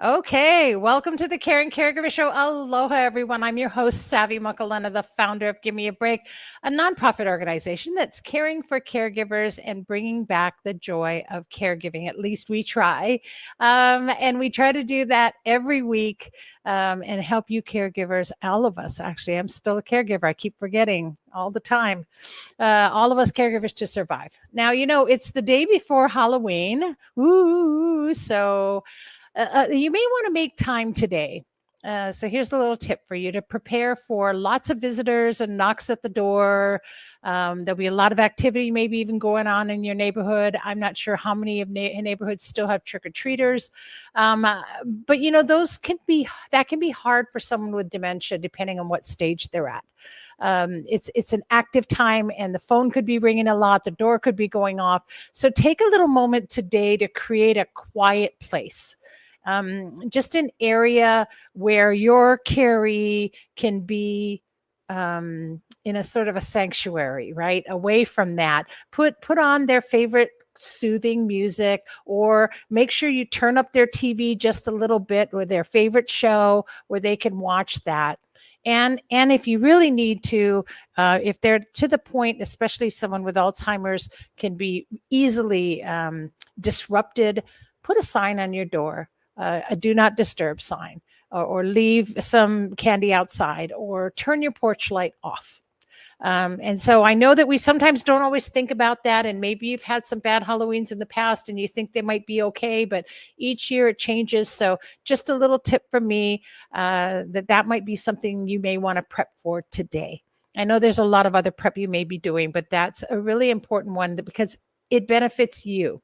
Okay, welcome to the Caring Caregiver Show. Aloha, everyone. I'm your host, Savvy Makalena, the founder of Give Me a Break, a nonprofit organization that's caring for caregivers and bringing back the joy of caregiving. At least we try. And we try to do that every week and help you caregivers, all of us. Actually, I'm still a caregiver. I keep forgetting all the time. All of us caregivers to survive. Now, it's the day before Halloween. Ooh, so you may want to make time today. So here's the little tip for you to prepare for lots of visitors and knocks at the door. There'll be a lot of activity, maybe even going on in your neighborhood. I'm not sure how many of neighborhoods still have trick-or-treaters, but those that can be hard for someone with dementia, depending on what stage they're at. It's an active time, and the phone could be ringing a lot. The door could be going off. So take a little moment today to create a quiet place. Just an area where your caree can be in a sort of a sanctuary, right? Away from that. Put on their favorite soothing music, or make sure you turn up their TV just a little bit, with their favorite show where they can watch that. And if you really need to, if they're to the point, especially someone with Alzheimer's can be easily disrupted, put a sign on your door, a do not disturb sign, or leave some candy outside, or turn your porch light off. And so I know that we sometimes don't always think about that. And maybe you've had some bad Halloweens in the past and you think they might be okay, but each year it changes. So just a little tip from me, that might be something you may want to prep for today. I know there's a lot of other prep you may be doing, but that's a really important one because it benefits you.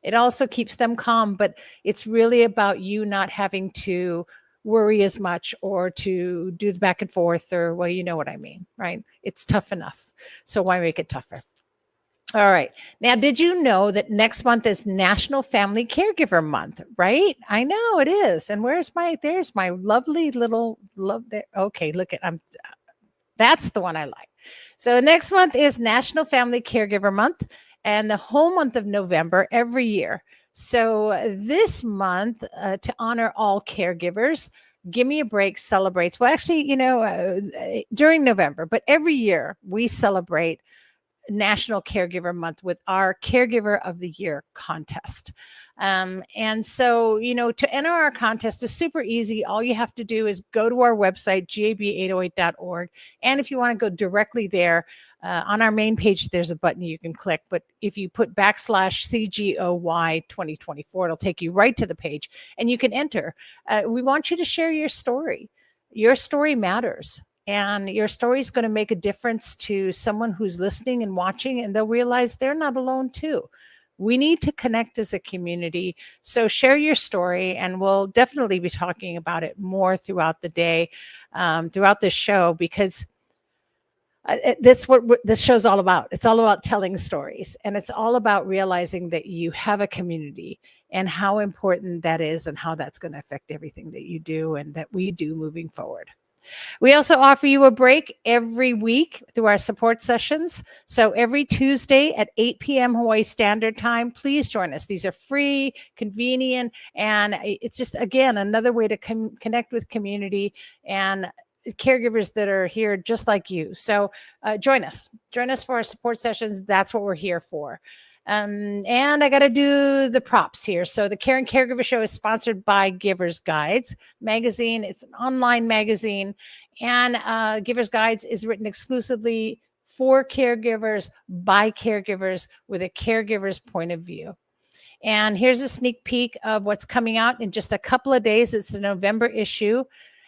It also keeps them calm, but it's really about you not having to worry as much or to do the back and forth, or, well, you know what I mean, right? It's tough enough. So why make it tougher? All right. Now, did you know that next month is National Family Caregiver Month, right? I know it is. And there's my lovely little love there. Okay, look at, that's the one I like. So next month is National Family Caregiver Month, and the whole month of November every year. So this month, to honor all caregivers, Give Me a Break celebrates, well, actually, during November, but every year we celebrate National Caregiver Month with our Caregiver of the Year contest. And so, to enter our contest is super easy. All you have to do is go to our website, gab808.org. And if you want to go directly there, on our main page, there's a button you can click. But if you put /CGOY 2024, it'll take you right to the page and you can enter. We want you to share your story. Your story matters. And your story is going to make a difference to someone who's listening and watching, and they'll realize they're not alone too. We need to connect as a community. So share your story, and we'll definitely be talking about it more throughout the day, throughout this show, because that's what this show's all about. It's all about telling stories, and it's all about realizing that you have a community and how important that is, and how that's going to affect everything that you do and that we do moving forward. We also offer you a break every week through our support sessions. So every Tuesday at 8 p.m. Hawaii Standard Time, please join us. These are free, convenient, and it's just, again, another way to connect with community and caregivers that are here just like you. So join us for our support sessions. That's what we're here for. And I got to do the props here. So the Caring Caregiver Show is sponsored by Givers Guides magazine. It's an online magazine, and Givers Guides is written exclusively for caregivers by caregivers with a caregiver's point of view. And here's a sneak peek of what's coming out in just a couple of days. It's the November issue.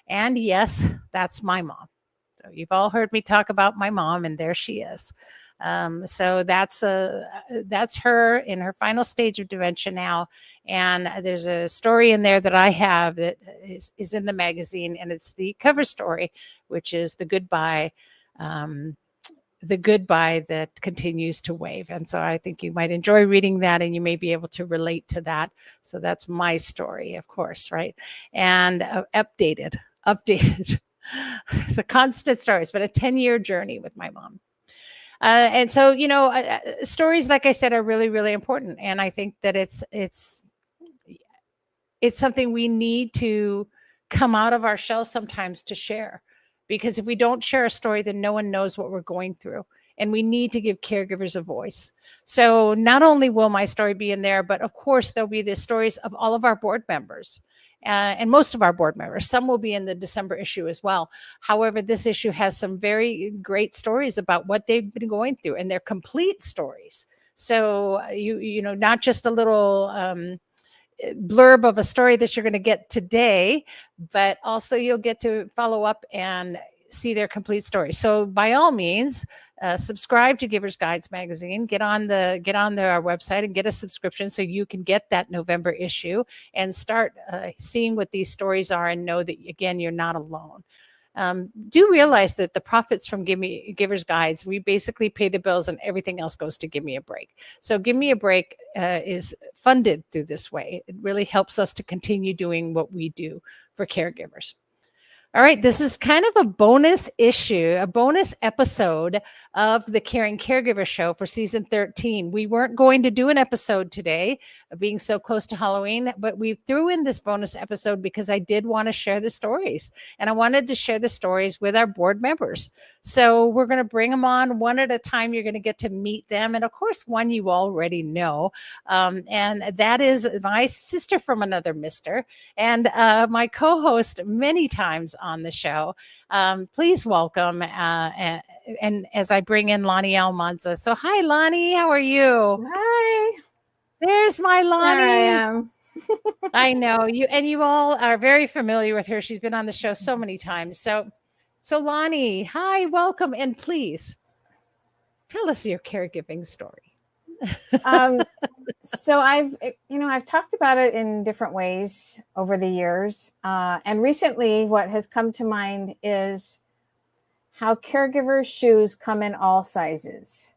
And yes, that's my mom. So you've all heard me talk about my mom, and there she is. So that's her in her final stage of dementia now. And there's a story in there that I have that is in the magazine, and it's the cover story, which is the goodbye that continues to wave. And so I think you might enjoy reading that, and you may be able to relate to that. So that's my story, of course, right? And updated. It's a constant story. It's been a 10-year journey with my mom. And so, stories, like I said, are really, really important. And I think that it's it's something we need to come out of our shell sometimes to share. Because if we don't share a story, then no one knows what we're going through. And we need to give caregivers a voice. So not only will my story be in there, but of course, there'll be the stories of all of our board members. And most of our board members. Some will be in the December issue as well. However, this issue has some very great stories about what they've been going through, and they're complete stories. So you know, not just a little blurb of a story that you're going to get today, but also you'll get to follow up and see their complete story. So by all means, subscribe to Givers Guides magazine. Get on our website and get a subscription so you can get that November issue and start seeing what these stories are, and know that, again, you're not alone. Do realize that the profits from Givers Guides, we basically pay the bills and everything else goes to Give Me a Break. So Give Me a Break is funded through this way. It really helps us to continue doing what we do for caregivers. All right, this is kind of a bonus issue, a bonus episode of the Caring Caregiver Show for season 13. We weren't going to do an episode today, being so close to Halloween, but we threw in this bonus episode because I did want to share the stories, and I wanted to share the stories with our board members. So we're going to bring them on one at a time. You're going to get to meet them. And of course, one you already know, and that is my sister from another mister, and my co-host many times on the show. Please welcome, and as I bring in Lonnie Almanza. So hi, Lonnie, how are you? Hi. There's my Lonnie. There I am. I know you, and you all are very familiar with her. She's been on the show so many times. So Lonnie, hi, welcome, and please tell us your caregiving story. So I've talked about it in different ways over the years. And recently what has come to mind is how caregivers' shoes come in all sizes.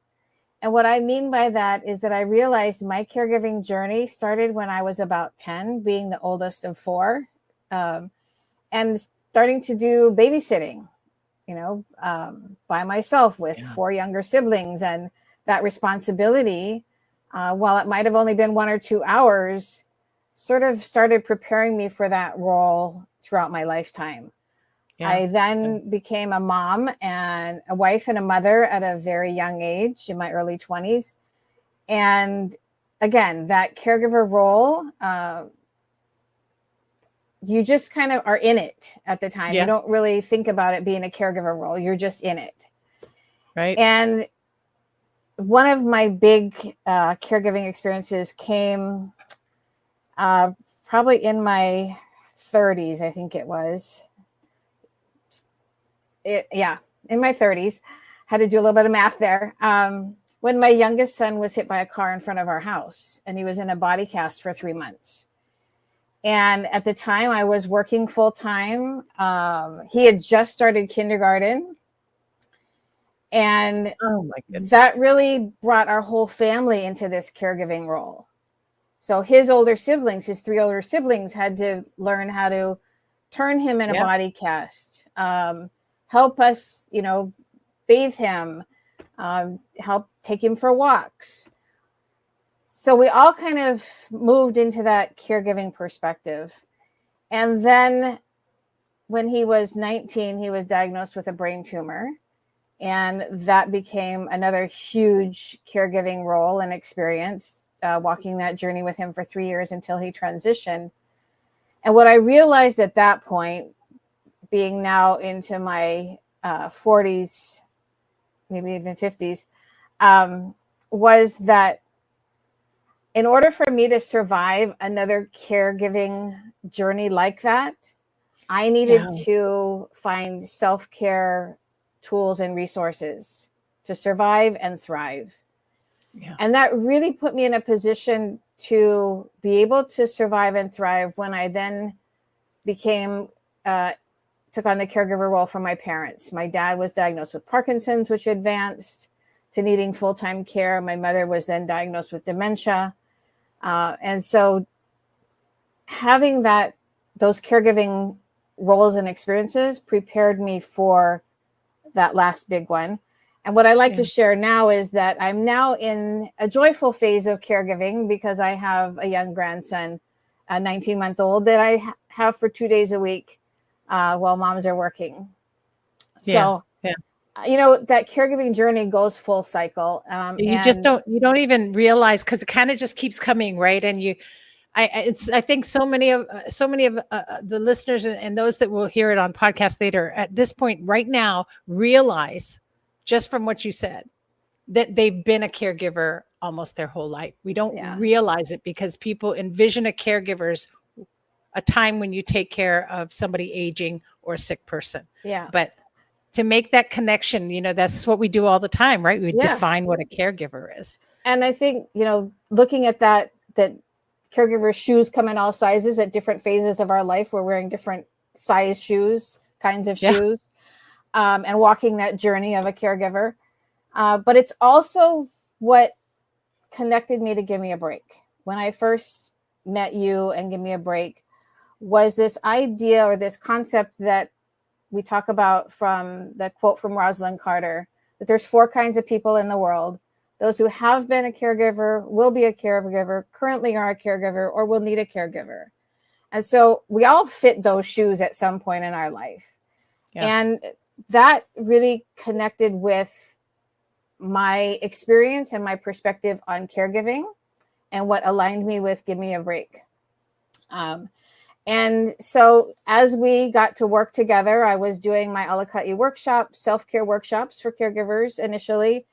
And what I mean by that is that I realized my caregiving journey started when I was about 10, being the oldest of 4, and starting to do babysitting, by myself with 4 younger siblings. And that responsibility, while it might have only been 1 or 2 hours, sort of started preparing me for that role throughout my lifetime. Yeah. I then became a mom and a wife and a mother at a very young age, in my early 20s. And again, that caregiver role, you just kind of are in it at the time. Yeah. You don't really think about it being a caregiver role. You're just in it. Right. And one of my big caregiving experiences came probably in my 30s, I think it was. In my 30s. Had to do a little bit of math there. When my youngest son was hit by a car in front of our house, and he was in a body cast for 3 months. And at the time I was working full time. He had just started kindergarten. And that really brought our whole family into this caregiving role. So his 3 older siblings had to learn how to turn him in a body cast, help us, bathe him, help take him for walks. So we all kind of moved into that caregiving perspective. And then when he was 19, he was diagnosed with a brain tumor. And that became another huge caregiving role and experience, walking that journey with him for 3 years until he transitioned. And what I realized at that point, being now into my 40s, maybe even 50s, was that in order for me to survive another caregiving journey like that, I needed to find self-care tools and resources to survive and thrive. Yeah. And that really put me in a position to be able to survive and thrive when I then took on the caregiver role for my parents. My dad was diagnosed with Parkinson's, which advanced to needing full-time care. My mother was then diagnosed with dementia. And so having those caregiving roles and experiences prepared me for that last big one. And what I like to share now is that I'm now in a joyful phase of caregiving because I have a young grandson a 19-month-old that I have for 2 days a week while moms are working. So, that caregiving journey goes full cycle. You don't even realize, because it kind of just keeps coming, right? And I think so many of the listeners and those that will hear it on podcast later at this point right now realize, just from what you said, that they've been a caregiver almost their whole life. We don't realize it because people envision a caregiver's a time when you take care of somebody aging or a sick person. Yeah. But to make that connection, that's what we do all the time, right? We define what a caregiver is. And I think, looking at that caregiver shoes come in all sizes at different phases of our life. We're wearing different size shoes, kinds of shoes, and walking that journey of a caregiver. But it's also what connected me to Give Me a Break. When I first met you and Give Me a Break was this idea or this concept that we talk about from the quote from Rosalind Carter, that there's 4 kinds of people in the world: those who have been a caregiver, will be a caregiver, currently are a caregiver, or will need a caregiver. And so we all fit those shoes at some point in our life. Yeah. And that really connected with my experience and my perspective on caregiving and what aligned me with Give Me a Break. And so as we got to work together, I was doing my Alaka'i workshop, self-care workshops for caregivers initially,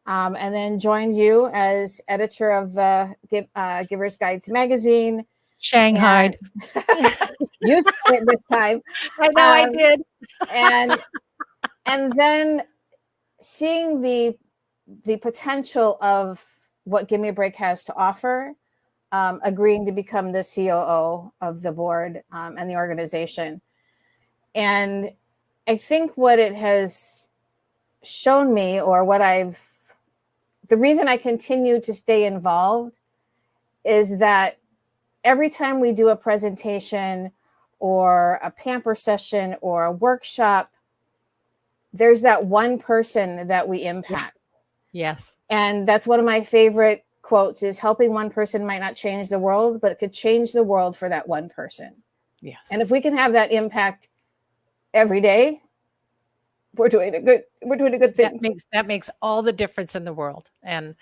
and then joined you as editor of the Giver's Guides magazine. Shanghai. You said it this time. I know I did. and then seeing the potential of what Give Me a Break has to offer, agreeing to become the COO of the board and the organization. And I think what it has shown me, or the reason I continue to stay involved, is that every time we do a presentation or a pamper session or a workshop, there's that one person that we impact. Yes. And that's one of my favorite quotes, is helping one person might not change the world, but it could change the world for that one person. Yes. And if we can have that impact every day, we're doing a good thing. That makes all the difference in the world. And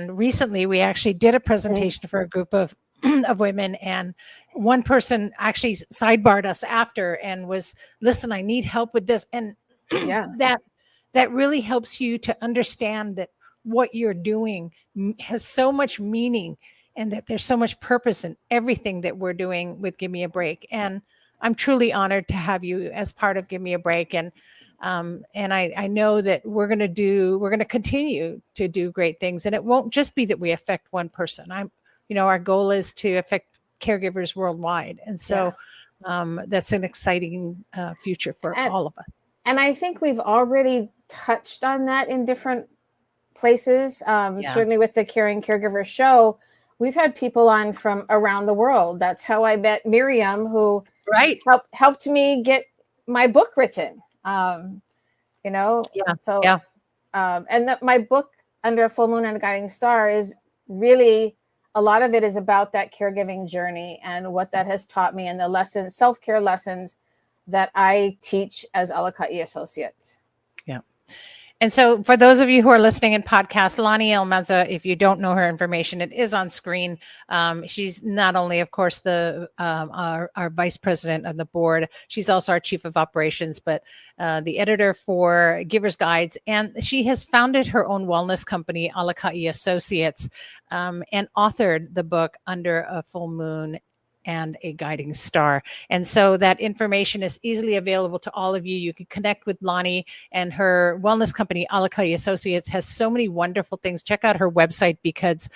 recently we actually did a presentation for a group of women, and one person actually sidebarred us after and was, listen, I need help with this. And that really helps you to understand that what you're doing has so much meaning, and that there's so much purpose in everything that we're doing with Give Me a Break. And I'm truly honored to have you as part of Give Me a Break. And I know that we're going to continue to do great things. And it won't just be that we affect one person. Our goal is to affect caregivers worldwide. And so that's an exciting future for all of us. And I think we've already touched on that in different places. Certainly with the Caring Caregiver show, we've had people on from around the world. That's how I met Miriam, who helped me get my book written. And my book, Under a Full Moon and a Guiding Star, is really, a lot of it is about that caregiving journey and what that has taught me, and the lessons, self-care lessons that I teach as Alaka'i associate. Yeah. And so for those of you who are listening in podcast, Lonnie Almanza, if you don't know her information, it is on screen. She's not only, of course, our vice president of the board, she's also our chief of operations, but the editor for Giver's Guides. And she has founded her own wellness company, Alaka'i Associates, and authored the book Under a Full Moon and a Guiding Star. And so that information is easily available to all of you. You can connect with Lonnie, and her wellness company, Alaka'i Associates, has so many wonderful things. Check out her website, because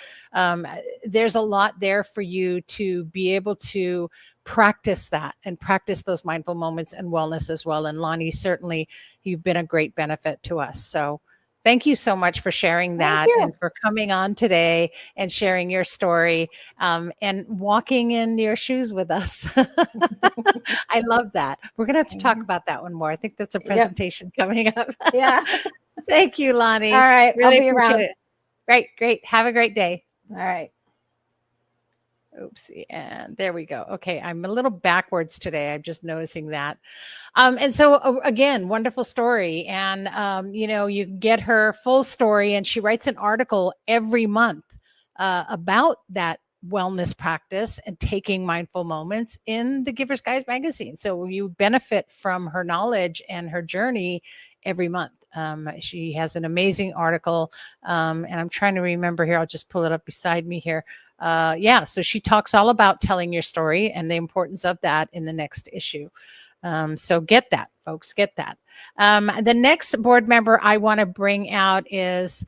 there's a lot there for you to be able to practice that and practice those mindful moments and wellness as well. And Lonnie, certainly you've been a great benefit to us. So thank you so much for sharing that and for coming on today and sharing your story and walking in your shoes with us. I love that. We're going to have to talk about that one more. I think that's a presentation coming up. Yeah. Thank you, Lonnie. All right. Really I'll be around. It. Great. Have a great day. All right. Oopsie. And there we go. Okay. I'm a little backwards today. I'm just noticing that. And so again, wonderful story. And, you get her full story and she writes an article every month about that wellness practice and taking mindful moments in the Giver's Guide magazine. So you benefit from her knowledge and her journey every month. She has an amazing article. And I'm trying to remember here. I'll just pull it up beside me here. So she talks all about telling your story and the importance of that in the next issue. So get that, folks, get that. The next board member I want to bring out is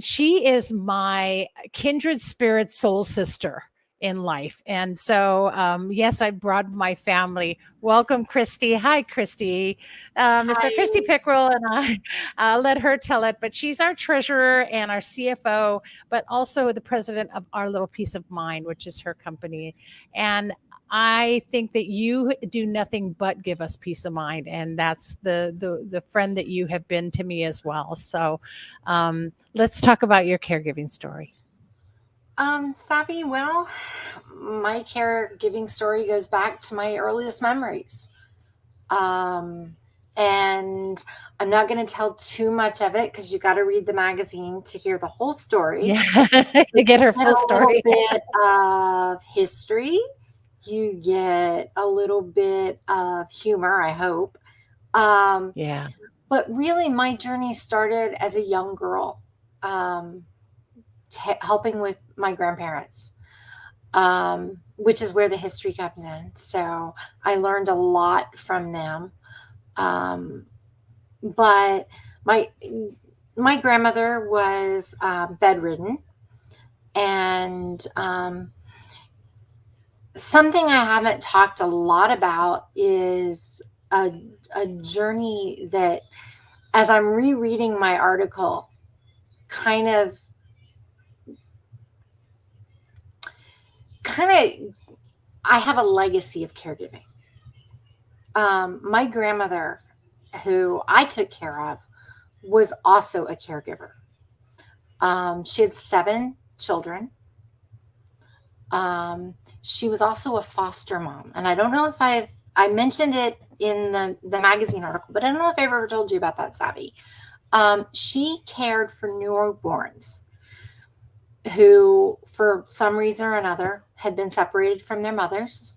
she is my kindred spirit soul sister in life. And so, yes, I brought my family. Welcome, Christy. Hi, Christy. So Christy Pickrell and I'll let her tell it, but she's our treasurer and our CFO, but also the president of Our Little Peace of Mind, which is her company. And I think that you do nothing but give us peace of mind, and that's the friend that you have been to me as well. So, let's talk about your caregiving story. Savvy, well, my caregiving story goes back to my earliest memories. And I'm not going to tell too much of it because you got to read the magazine to hear the whole story. Yeah, to get her full story. A little bit of history. You get a little bit of humor, I hope. Yeah. But really, my journey started as a young girl, helping with my grandparents, which is where the history comes in. So I learned a lot from them. But my grandmother was bedridden, and something I haven't talked a lot about is a journey that, as I'm rereading my article, I have a legacy of caregiving. My grandmother, who I took care of, was also a caregiver. She had 7 children. She was also a foster mom. And I don't know if I mentioned it in the magazine article, but I don't know if I ever told you about that, Savvy. She cared for newborns who, for some reason or another, had been separated from their mothers.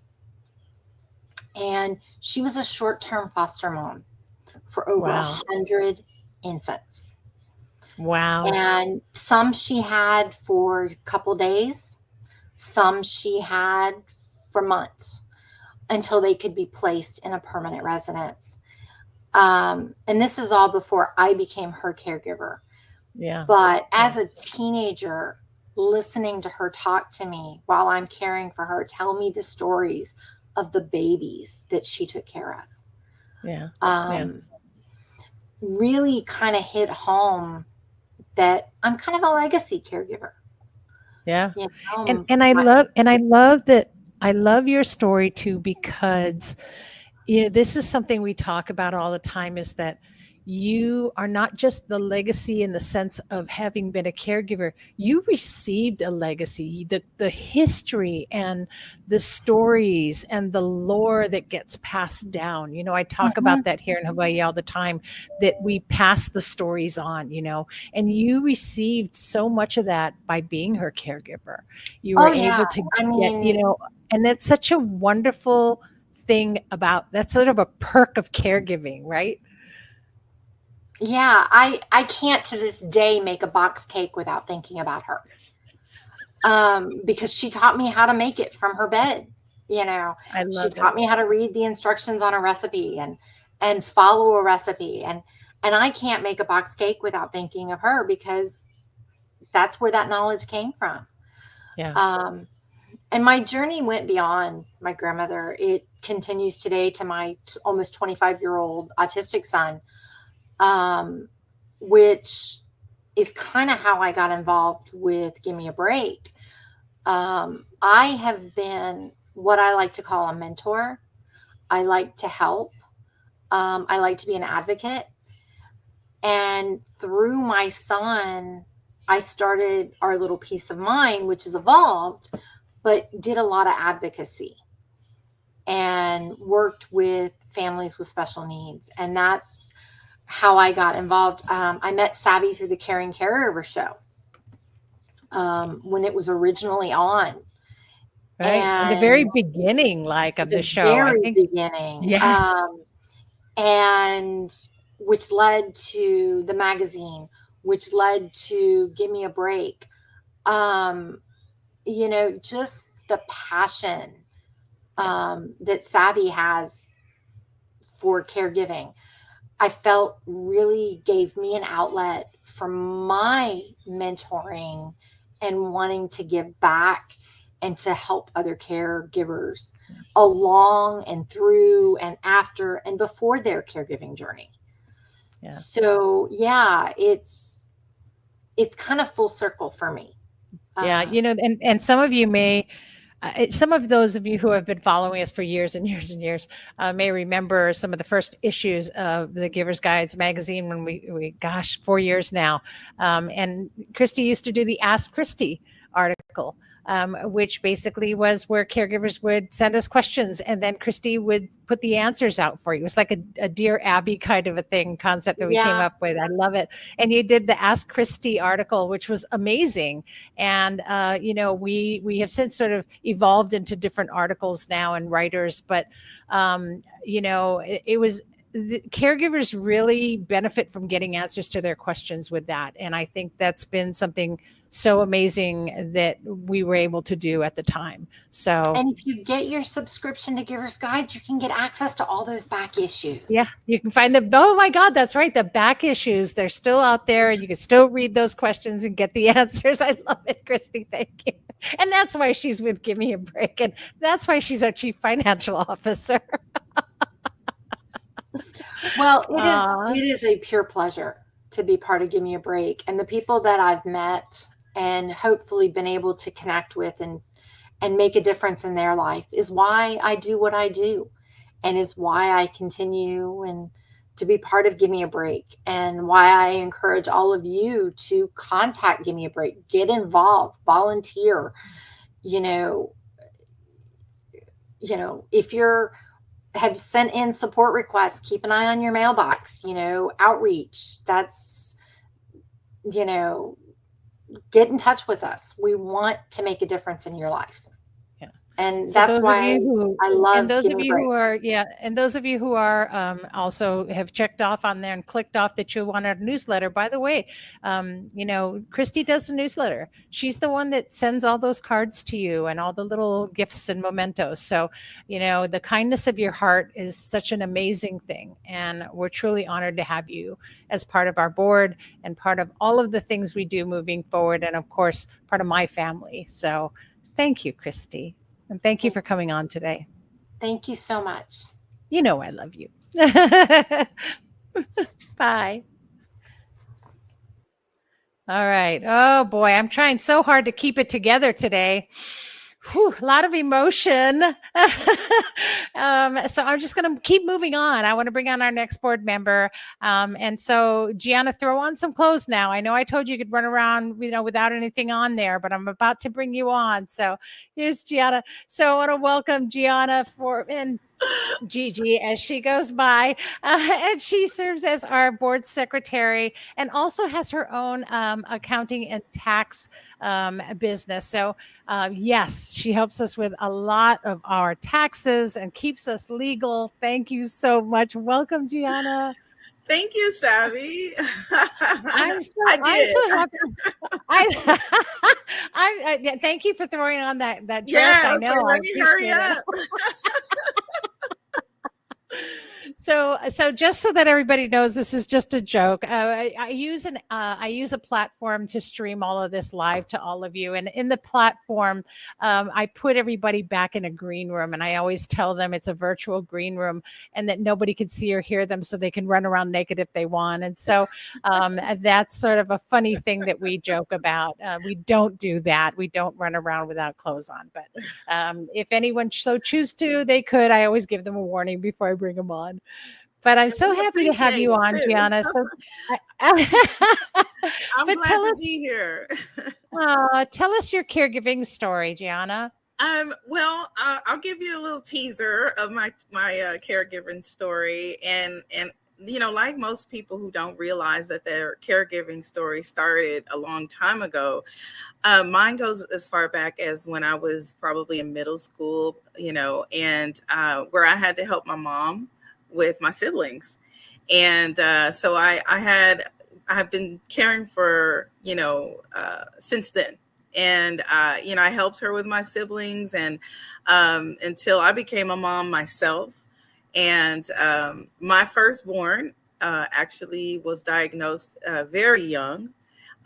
And she was a short-term foster mom for over 100 infants. Wow. And some she had for a couple days, some she had for months until they could be placed in a permanent residence. And this is all before I became her caregiver. Yeah. But as a teenager, listening to her talk to me while I'm caring for her, tell me the stories of the babies that she took care of. Yeah. Really kind of hit home that I'm kind of a legacy caregiver. Yeah. You know? And I love that. I love your story too, because this is something we talk about all the time, is that you are not just the legacy in the sense of having been a caregiver. You received a legacy, the history and the stories and the lore that gets passed down. I talk about that here in Hawaii all the time, that we pass the stories on, and you received so much of that by being her caregiver. You were able to get, and that's such a wonderful thing about, that's sort of a perk of caregiving, right? Yeah, I can't to this day make a box cake without thinking about her. Because she taught me how to make it from her bed. She taught me how to read the instructions on a recipe and follow a recipe. And I can't make a box cake without thinking of her, because that's where that knowledge came from. Yeah. And my journey went beyond my grandmother. It continues today to my almost 25-year-old autistic son. Which is kind of how I got involved with Give Me a Break. I have been what I like to call a mentor. I like to help. I like to be an advocate. And through my son, I started Our Little Piece of Mind, which has evolved, but did a lot of advocacy and worked with families with special needs. And that's how I got involved. I met Savvy through the Caring Caregiver show when it was originally on. Right. In the very beginning, like, of the show, I think. Beginning. Yes. And which led to the magazine, which led to Give Me a Break. You know, just the passion that Savvy has for caregiving, I felt really gave me an outlet for my mentoring and wanting to give back and to help other caregivers along and through and after and before their caregiving journey. Yeah. So yeah, it's kind of full circle for me. Yeah, you know, and some of you may, some of those of you who have been following us for years and years and years may remember some of the first issues of the Giver's Guides magazine when we 4 years now. And Christy used to do the Ask Christy article, which basically was where caregivers would send us questions and then Christy would put the answers out for you. It was like a Dear Abby kind of a concept that we came up with. I love it. And you did the Ask Christy article, which was amazing. And, you know, we have since sort of evolved into different articles now and writers, but, you know, it was, the caregivers really benefit from getting answers to their questions with that. And I think that's been something so amazing that we were able to do at the time. So, and if you get your subscription to Giver's Guides, you can get access to all those back issues. Yeah, you can find them. Oh my God, that's right. The back issues, they're still out there and you can still read those questions and get the answers. I love it, Christy. Thank you. And that's why she's with Give Me a Break. And that's why she's our chief financial officer. Well, it is a pure pleasure to be part of Give Me a Break, and the people that I've met and hopefully been able to connect with and make a difference in their life is why I do what I do, and is why I continue and to be part of Give Me a Break, and why I encourage all of you to contact Give Me a Break, get involved, volunteer. You know, if you're have sent in support requests, keep an eye on your mailbox, you know, outreach. That's, you know, get in touch with us. We want to make a difference in your life. Yeah. And so that's why I love and those of you who are, and those of you who are also have checked off on there and clicked off that you want our newsletter. By the way, you know, Christy does the newsletter. She's the one that sends all those cards to you and all the little gifts and mementos. So, you know, the kindness of your heart is such an amazing thing. And we're truly honored to have you as part of our board and part of all of the things we do moving forward. And of course, part of my family. So thank you, Christy. And thank you for coming on today. Thank you so much. You know I love you. Bye. All right. Oh, boy. I'm trying so hard to keep it together today. Whew, a lot of emotion. So I'm just going to keep moving on. I want to bring on our next board member. And so, Gianna, throw on some clothes now. I know I told you could run around, you know, without anything on there, but I'm about to bring you on. So here's Gianna. So I want to welcome Gianna and Gigi as she goes by, and she serves as our board secretary and also has her own accounting and tax business. So yes, she helps us with a lot of our taxes and keeps us legal. Thank you so much. Welcome, Gianna. Thank you, Savvy. I'm so happy. I thank you for throwing on that dress. Yeah, I know. Okay, let me hurry up. So just so that everybody knows, this is just a joke. I use a platform to stream all of this live to all of you. And in the platform, I put everybody back in a green room, and I always tell them it's a virtual green room and that nobody can see or hear them, so they can run around naked if they want. And so that's sort of a funny thing that we joke about. We don't do that. We don't run around without clothes on. But if anyone so choose to, they could. I always give them a warning before I bring them on. But I'm so We happy to have appreciate you it on, too. Gianna. So, I'm but glad tell to us, be here. tell us your caregiving story, Gianna. Well, I'll give you a little teaser of my caregiving story, and like most people who don't realize that their caregiving story started a long time ago. Mine goes as far back as when I was probably in middle school, and where I had to help my mom with my siblings, and so I've been caring for since then. And I helped her with my siblings, and until I became a mom myself. And my firstborn actually was diagnosed very young.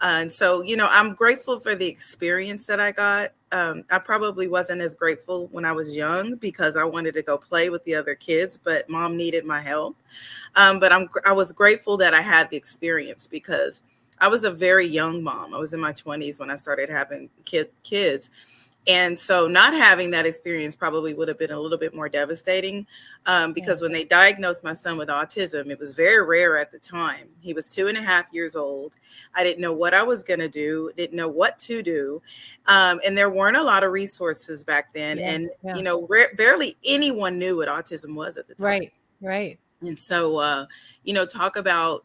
And so, I'm grateful for the experience that I got. I probably wasn't as grateful when I was young because I wanted to go play with the other kids, but mom needed my help. But I was grateful that I had the experience because I was a very young mom. I was in my 20s when I started having kids. And so not having that experience probably would have been a little bit more devastating because when they diagnosed my son with autism, it was very rare at the time. He was 2.5 years old. I didn't know what I was going to do, didn't know what to do. And there weren't a lot of resources back then. Barely anyone knew what autism was at the time. Right. And so, talk about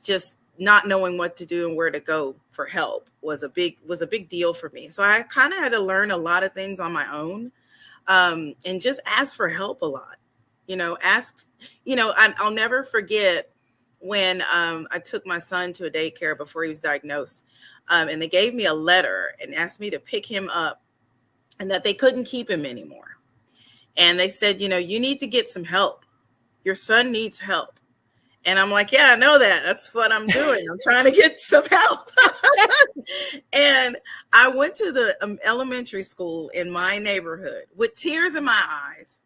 just not knowing what to do and where to go for help was a big deal for me. So I kind of had to learn a lot of things on my own, and just ask for help a lot. I'll never forget when I took my son to a daycare before he was diagnosed, and they gave me a letter and asked me to pick him up, and that they couldn't keep him anymore. And they said, you need to get some help. Your son needs help. And I'm like, yeah, I know that. That's what I'm doing. I'm trying to get some help. And I went to the elementary school in my neighborhood with tears in my eyes.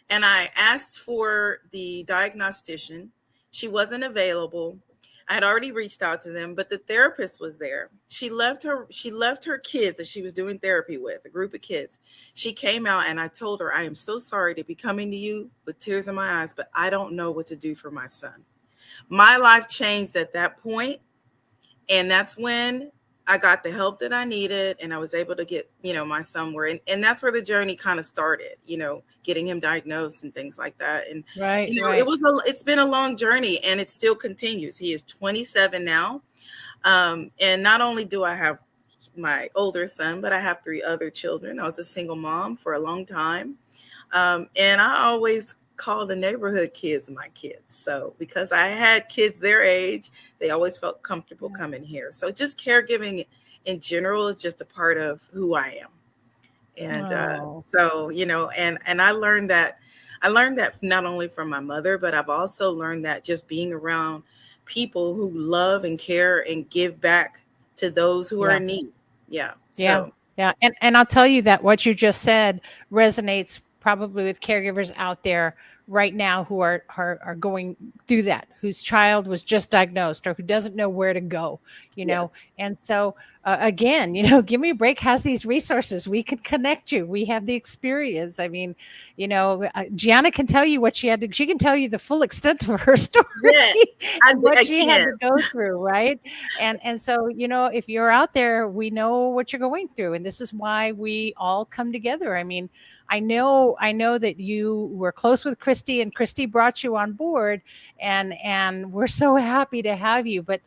And I asked for the diagnostician. She wasn't available. I had already reached out to them, but the therapist was there. She left her kids that she was doing therapy with, a group of kids. She came out and I told her, I am so sorry to be coming to you with tears in my eyes, but I don't know what to do for my son. My life changed at that point, and that's when I got the help that I needed, and I was able to get, my son where, and that's where the journey kind of started, getting him diagnosed and things like that. And right. It's been a long journey, and it still continues. He is 27 now, and not only do I have my older son, but I have 3 other children. I was a single mom for a long time, and I always call the neighborhood kids my kids. So because I had kids their age, they always felt comfortable coming here. So just caregiving in general is just a part of who I am. And and I learned that not only from my mother, but I've also learned that just being around people who love and care and give back to those who are in need. Yeah. And I'll tell you that what you just said resonates probably with caregivers out there right now who are going through that, whose child was just diagnosed or who doesn't know where to go, Yes. And so again, Give Me a Break has these resources. We can connect you. We have the experience. I mean, Gianna can tell you what she had to, she can tell you the full extent of her story, and what she had to go through. Right. And so, if you're out there, we know what you're going through. And this is why we all come together. I mean, I know that you were close with Christy, and Christy brought you on board, and we're so happy to have you. But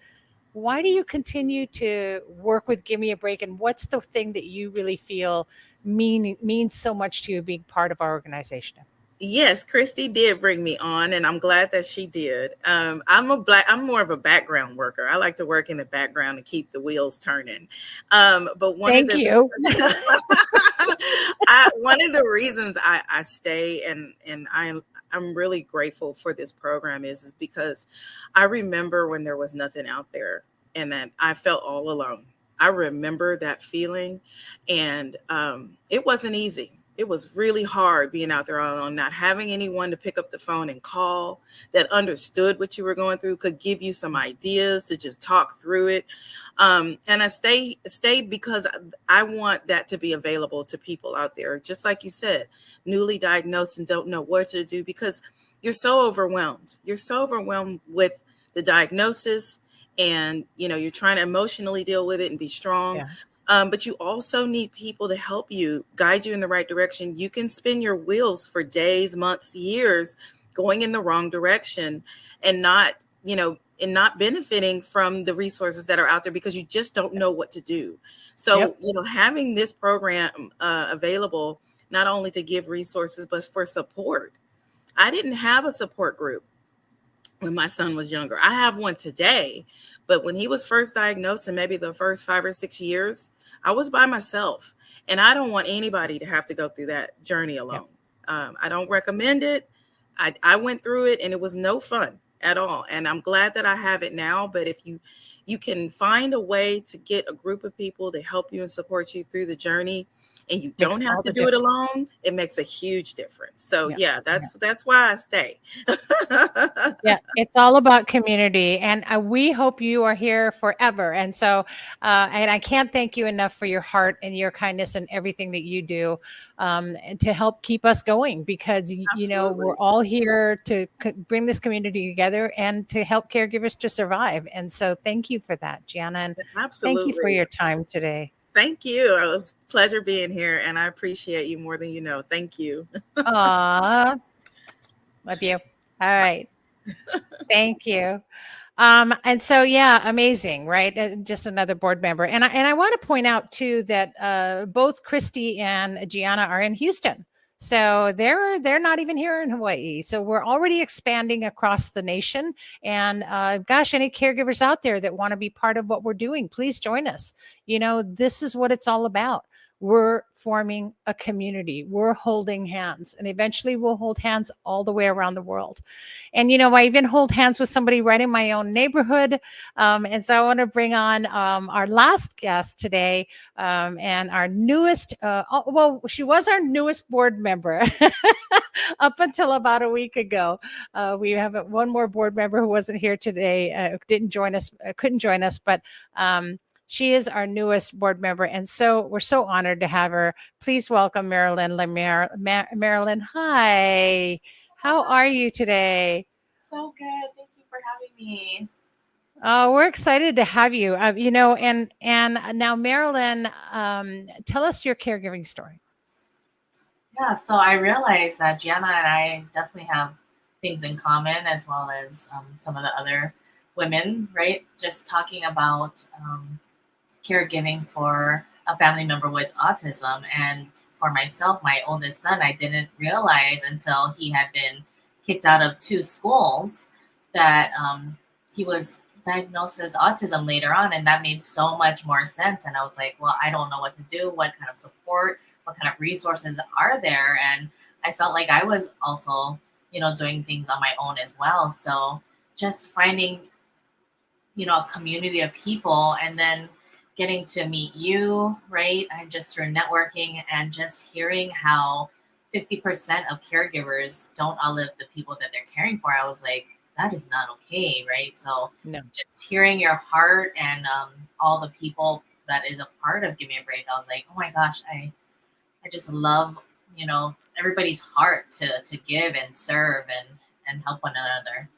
why do you continue to work with Give Me a Break? And what's the thing that you really feel means so much to you being part of our organization? Yes, Christy did bring me on, and I'm glad that she did. I'm more of a background worker. I like to work in the background and keep the wheels turning. But one of the reasons I stay and I'm really grateful for this program is because I remember when there was nothing out there and that I felt all alone. I remember that feeling, and it wasn't easy. It was really hard being out there alone, not having anyone to pick up the phone and call that understood what you were going through, could give you some ideas to just talk through it. And I stayed because I want that to be available to people out there, just like you said, newly diagnosed and don't know what to do, because you're so overwhelmed. You're so overwhelmed with the diagnosis, and you're trying to emotionally deal with it and be strong. Yeah. But you also need people to help you, guide you in the right direction. You can spin your wheels for days, months, years going in the wrong direction, and not benefiting from the resources that are out there because you just don't know what to do. So, having this program available, not only to give resources, but for support. I didn't have a support group when my son was younger. I have one today, but when he was first diagnosed, and maybe the first 5 or 6 years, I was by myself, and I don't want anybody to have to go through that journey alone. I don't recommend it. I went through it, and it was no fun at all. And I'm glad that I have it now. But if you can find a way to get a group of people to help you and support you through the journey, and you don't have to do it alone, it makes a huge difference. So that's why I stay. Yeah, it's all about community, and we hope you are here forever. And so, and I can't thank you enough for your heart and your kindness and everything that you do and to help keep us going, because we're all here to bring this community together and to help caregivers to survive. And so, thank you for that, Gianna, and thank you for your time today. Thank you. It was a pleasure being here, and I appreciate you more than you know. Thank you. Aw, love you. All right. Thank you. And so, amazing, right? Just another board member. And I want to point out too that both Christy and Gianna are in Houston. So they're not even here in Hawaii. So we're already expanding across the nation. And gosh, any caregivers out there that want to be part of what we're doing, please join us. This is what it's all about. We're forming a community. We're holding hands, and eventually we'll hold hands all the way around the world. And, I even hold hands with somebody right in my own neighborhood. And so I want to bring on our last guest today and our newest, she was our newest board member up until about a week ago. We have one more board member who wasn't here today, couldn't join us, but she is our newest board member, and so we're so honored to have her. Please welcome Marilyn Lemaire. Marilyn, hi. How are you today? So good. Thank you for having me. Oh, we're excited to have you. And now, Marilyn, tell us your caregiving story. Yeah, so I realized that Gianna and I definitely have things in common, as well as some of the other women, right? Just talking about caregiving for a family member with autism. And for myself, my oldest son, I didn't realize until he had been kicked out of 2 schools that he was diagnosed as autism later on. And that made so much more sense. And I was like, well, I don't know what to do. What kind of support, what kind of resources are there? And I felt like I was also, doing things on my own as well. So just finding, a community of people, and then getting to meet you, right? And just through networking and just hearing how 50% of caregivers don't outlive the people that they're caring for. I was like, that is not okay, right? So just hearing your heart and all the people that is a part of Give Me a Break, I was like, oh my gosh, I just love, everybody's heart to give and serve and help one another.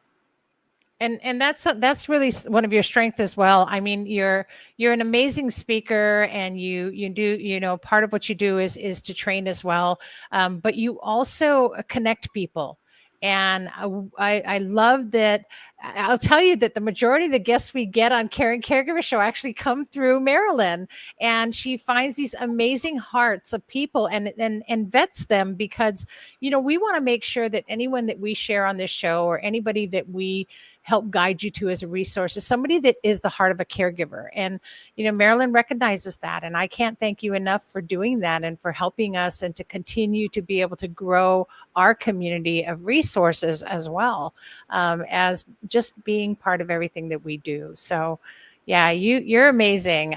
And that's really one of your strengths as well. I mean, you're an amazing speaker, and you do, part of what you do is to train as well. But you also connect people. And I love that. I'll tell you that the majority of the guests we get on Caring Caregiver Show actually come through Marilyn, and she finds these amazing hearts of people and vets them, because, we want to make sure that anyone that we share on this show, or anybody that we help guide you to as a resource, is somebody that is the heart of a caregiver. And, Marilyn recognizes that. And I can't thank you enough for doing that and for helping us and to continue to be able to grow our community of resources, as well as just being part of everything that we do. So yeah, you're amazing.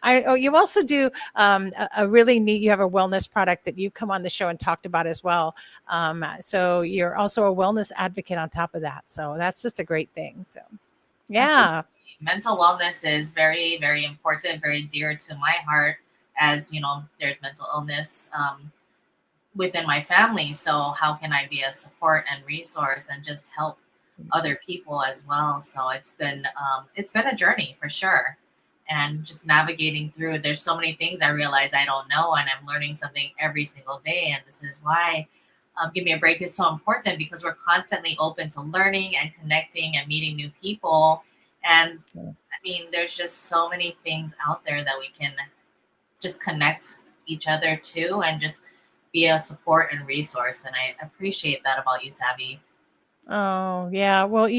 You also do a really neat, you have a wellness product that you come on the show and talked about as well. So you're also a wellness advocate on top of that. So that's just a great thing. So yeah. Absolutely. Mental wellness is very, very important, very dear to my heart, as there's mental illness within my family. So how can I be a support and resource and just help other people as well? So it's been a journey for sure. And just navigating through, there's so many things I realize I don't know, and I'm learning something every single day. And this is why Give Me a Break is so important, because we're constantly open to learning and connecting and meeting new people. And I mean, there's just so many things out there that we can just connect each other to and just be a support and resource. And I appreciate that about you, Savvy. Oh, yeah. Well,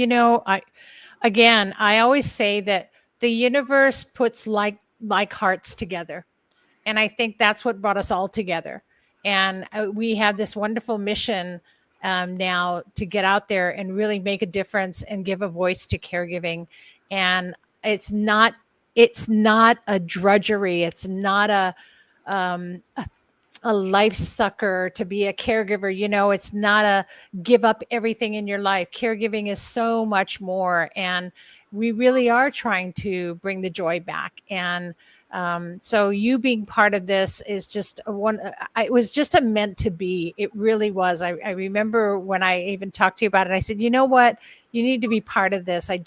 I always say that the universe puts like hearts together. And I think that's what brought us all together. And we have this wonderful mission now to get out there and really make a difference and give a voice to caregiving. And it's not a drudgery. It's not a life sucker to be a caregiver. It's not a give up everything in your life. Caregiving is so much more. And we really are trying to bring the joy back. And so you being part of this is just it was just a meant to be. It really was. I remember when I even talked to you about it, I said, you know what, you need to be part of this. I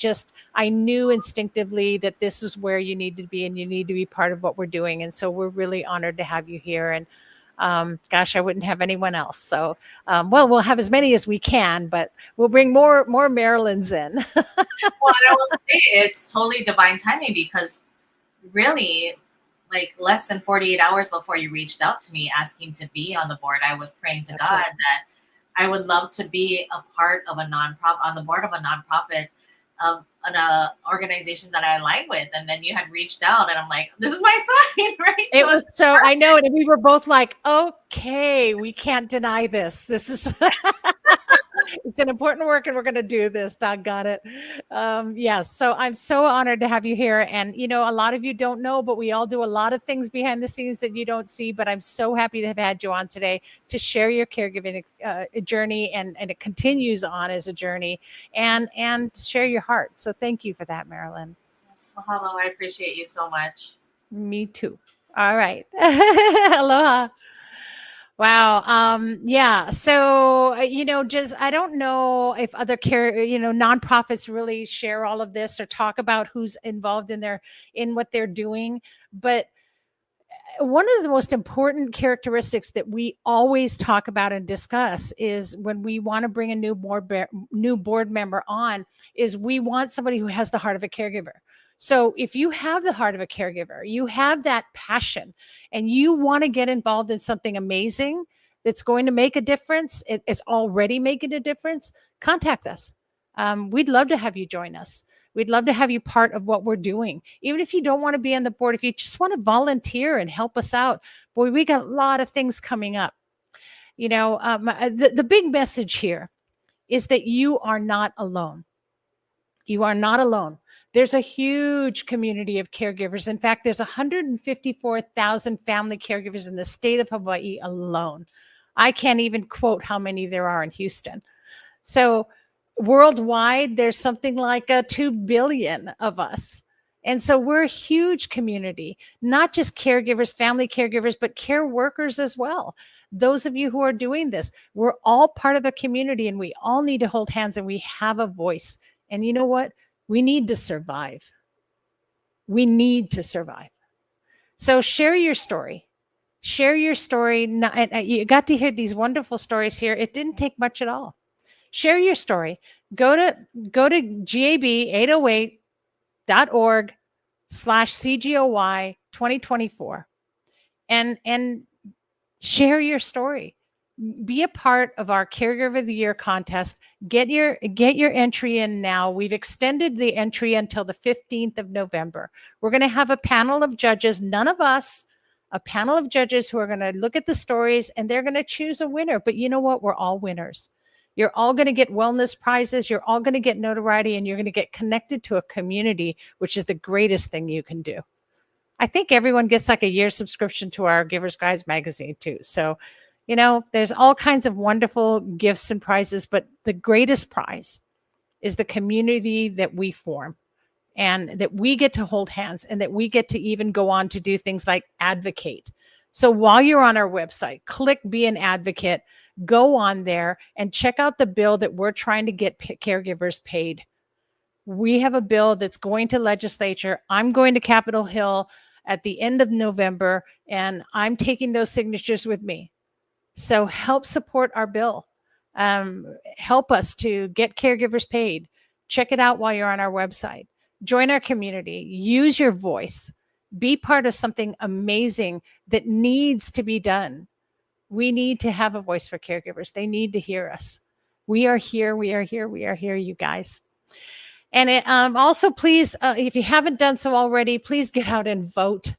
knew instinctively that this is where you need to be, and you need to be part of what we're doing. And so we're really honored to have you here. And gosh, I wouldn't have anyone else. So, we'll have as many as we can, but we'll bring more Marilyns in. Well, and I will say it's totally divine timing, because really, like less than 48 hours before you reached out to me asking to be on the board, I was praying to That's God right. that I would love to be a part of a nonprofit, on the board of a nonprofit, of an organization that I align with. And then you had reached out, and I'm like, this is my sign, right? So I know, and we were both like, okay, we can't deny this. This is it's an important work, and we're going to do this. Doggone it. Yes. So I'm so honored to have you here. And, a lot of you don't know, but we all do a lot of things behind the scenes that you don't see. But I'm so happy to have had you on today to share your caregiving journey. And it continues on as a journey, and share your heart. So thank you for that, Marilyn. Yes, mahalo. I appreciate you so much. Me too. All right. Aloha. Wow. Yeah. So, I don't know if other nonprofits really share all of this or talk about who's involved in what they're doing. But one of the most important characteristics that we always talk about and discuss is when we want to bring a new board member on, is we want somebody who has the heart of a caregiver. So if you have the heart of a caregiver, you have that passion, and you want to get involved in something amazing that's going to make a difference, it's already making a difference, contact us. We'd love to have you join us. We'd love to have you part of what we're doing. Even if you don't want to be on the board, if you just want to volunteer and help us out, boy, we got a lot of things coming up. The big message here is that you are not alone. You are not alone. There's a huge community of caregivers. In fact, there's 154,000 family caregivers in the state of Hawaii alone. I can't even quote how many there are in Houston. So worldwide, there's something like 2 billion of us. And so we're a huge community, not just caregivers, family caregivers, but care workers as well. Those of you who are doing this, we're all part of a community, and we all need to hold hands, and we have a voice. And you know what? We need to survive. We need to survive. So share your story. Share your story. You got to hear these wonderful stories here. It didn't take much at all. Share your story. Go to gab808.org/CGOY 2024 and share your story. Be a part of our Caregiver of the Year contest. Get your entry in now. We've extended the entry until the 15th of November. We're going to have a panel of judges, none of us, a panel of judges who are going to look at the stories, and they're going to choose a winner. But you know what? We're all winners. You're all going to get wellness prizes. You're all going to get notoriety, and you're going to get connected to a community, which is the greatest thing you can do. I think everyone gets like a year subscription to our Givers Guides magazine too. So, there's all kinds of wonderful gifts and prizes, but the greatest prize is the community that we form, and that we get to hold hands, and that we get to even go on to do things like advocate. So while you're on our website, click Be an Advocate, go on there and check out the bill that we're trying to get caregivers paid. We have a bill that's going to legislature. I'm going to Capitol Hill at the end of November, and I'm taking those signatures with me. So help support our bill. Help us to get caregivers paid. Check it out while you're on our website. Join our community. Use your voice. Be part of something amazing that needs to be done. We need to have a voice for caregivers. They need to hear us. We are here. We are here. We are here, you guys. And also, please, if you haven't done so already, please get out and vote.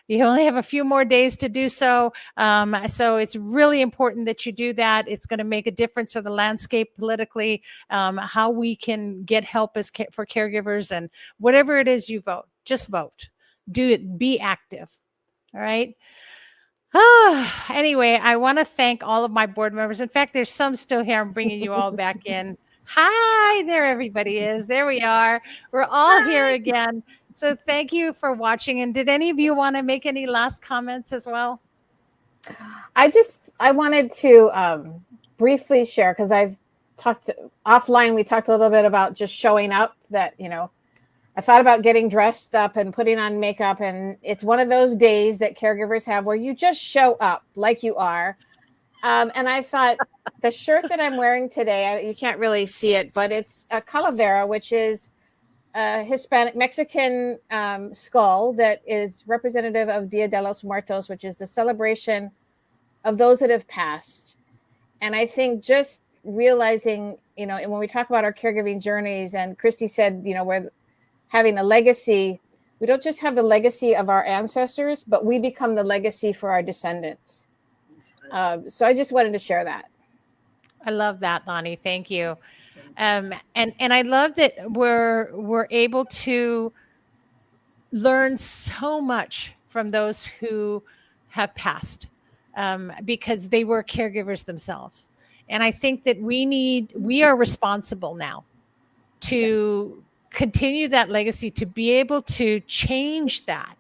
You only have a few more days to do so. So it's really important that you do that. It's going to make a difference for the landscape politically, how we can get help for caregivers, and whatever it is you vote, just vote. Do it. Be active. All right. Anyway, I want to thank all of my board members. In fact, there's some still here. I'm bringing you all back in. Hi, there everybody is. There we are. We're all here again. So thank you for watching. And did any of you want to make any last comments as well? I wanted to briefly share, because I've talked offline. We talked a little bit about just showing up, that, I thought about getting dressed up and putting on makeup, and it's one of those days that caregivers have where you just show up like you are. And I thought the shirt that I'm wearing today, you can't really see it, but it's a calavera, which is a Hispanic Mexican skull that is representative of Dia de los Muertos, which is the celebration of those that have passed. And I think just realizing, when we talk about our caregiving journeys, and Christy said, we're having a legacy, we don't just have the legacy of our ancestors, but we become the legacy for our descendants. So I just wanted to share that. I love that, Lonnie. Thank you. And I love that we're able to learn so much from those who have passed, because they were caregivers themselves. And I think that we are responsible now to continue that legacy, to be able to change that.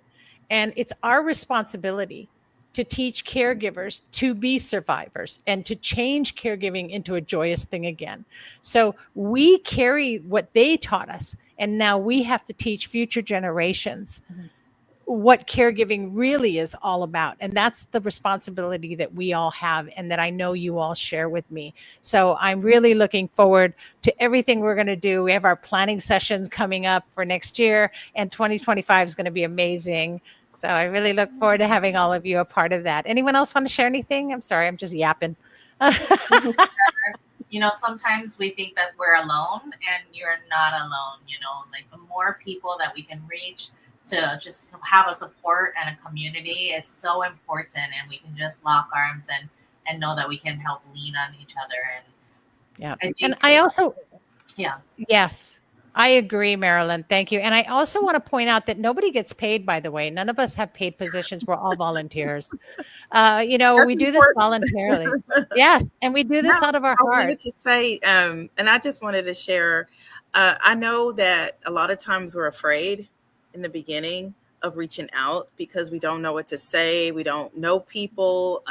And it's our responsibility to teach caregivers to be survivors and to change caregiving into a joyous thing again. So we carry what they taught us, and now we have to teach future generations what caregiving really is all about. And that's the responsibility that we all have, and that I know you all share with me. So I'm really looking forward to everything we're going to do. We have our planning sessions coming up for next year, and 2025 is going to be amazing. So I really look forward to having all of you a part of that. Anyone else want to share anything? I'm sorry, I'm just yapping. Sometimes we think that we're alone, and you're not alone. Like, the more people that we can reach to just have a support and a community, it's so important, and we can just lock arms and know that we can help lean on each other. And yes, I agree, Marilyn. Thank you. And I also want to point out that nobody gets paid, by the way. None of us have paid positions. We're all volunteers. We do this voluntarily. Yes. And we do this out of our hearts. I wanted to say, and I just wanted to share, I know that a lot of times we're afraid in the beginning of reaching out because we don't know what to say. We don't know people.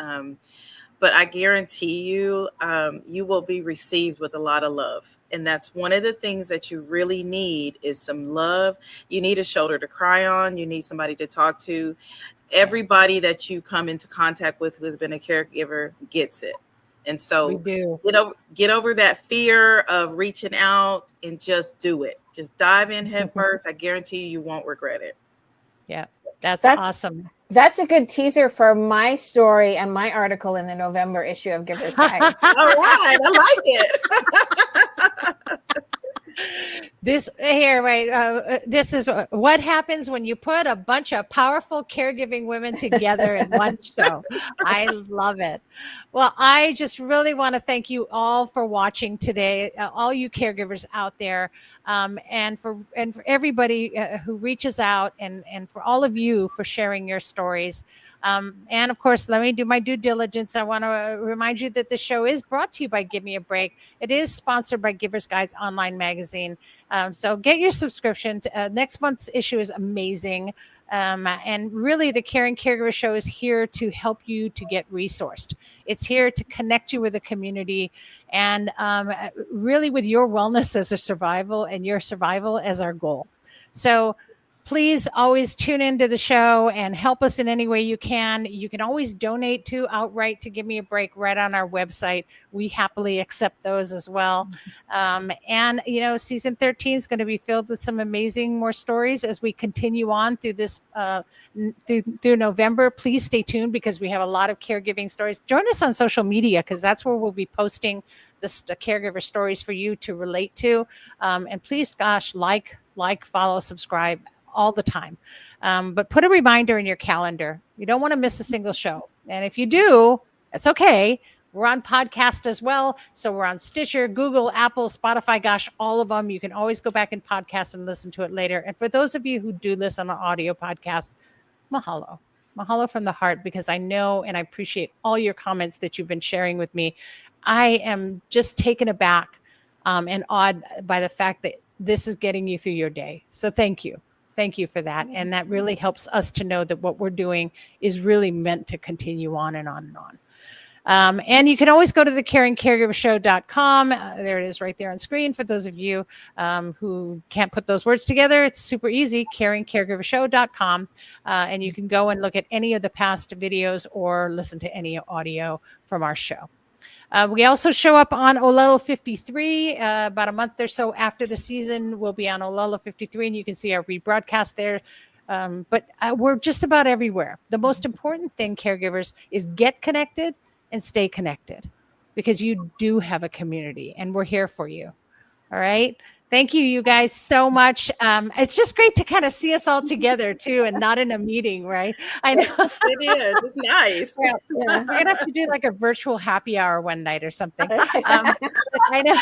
But I guarantee you, you will be received with a lot of love. And that's one of the things that you really need, is some love. You need a shoulder to cry on. You need somebody to talk to. Everybody that you come into contact with who has been a caregiver gets it. And so we do. Get over that fear of reaching out and just do it. Just dive in head first. I guarantee you won't regret it. Yeah, that's awesome. That's a good teaser for my story and my article in the November issue of Givers Guides. All right, I like it. This is what happens when you put a bunch of powerful caregiving women together in one show. I love it. Well, I just really want to thank you all for watching today, all you caregivers out there, and for everybody who reaches out, and for all of you for sharing your stories. And of course, let me do my due diligence. I want to remind you that the show is brought to you by Give Me a Break. It is sponsored by Givers Guides Online Magazine. So get your subscription. Next month's issue is amazing. And really, the Caring Caregiver Show is here to help you to get resourced. It's here to connect you with the community, and really with your wellness as a survival and your survival as our goal. So please always tune into the show and help us in any way you can. You can always donate to outright to Give Me a Break right on our website. We happily accept those as well. And, you know, season 13 is going to be filled with some amazing more stories as we continue on through this, through November. Please stay tuned because we have a lot of caregiving stories. Join us on social media because that's where we'll be posting the caregiver stories for you to relate to. And please, gosh, like, follow, subscribe all the time. But put a reminder in your calendar. You don't want to miss a single show. And if you do, it's okay. We're on podcast as well. So we're on Stitcher, Google, Apple, Spotify, gosh, all of them. You can always go back and podcast and listen to it later. And for those of you who do listen on audio podcast, mahalo. Mahalo from the heart, because I know and I appreciate all your comments that you've been sharing with me. I am just taken aback and awed by the fact that this is getting you through your day. So thank you. Thank you for that. And that really helps us to know that what we're doing is really meant to continue on and on and on. And you can always go to the caringcaregivershow.com. There it is right there on screen for those of you who can't put those words together. It's super easy, caringcaregivershow.com. And you can go and look at any of the past videos or listen to any audio from our show. We also show up on Olelo 53 about a month or so after the season. We'll be on Olelo 53 and you can see our rebroadcast there. But we're just about everywhere. The most important thing, caregivers, is get connected and stay connected because you do have a community and we're here for you. All right. Thank you, you guys, so much. It's just great to kind of see us all together too, and not in a meeting, right? I know It is. It's nice. Yeah. we're gonna have to do like a virtual happy hour one night or something. I know.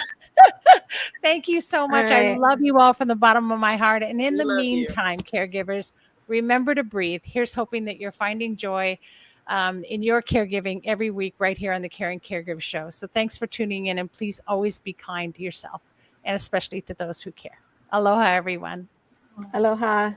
Thank you so much. I right. love you all from the bottom of my heart. And in We the love you. meantime, caregivers, remember to breathe. Here's hoping that you're finding joy in your caregiving every week right here on the Caring Caregiver Show. So thanks for tuning in, and please always be kind to yourself and especially to those who care. Aloha, everyone. Aloha.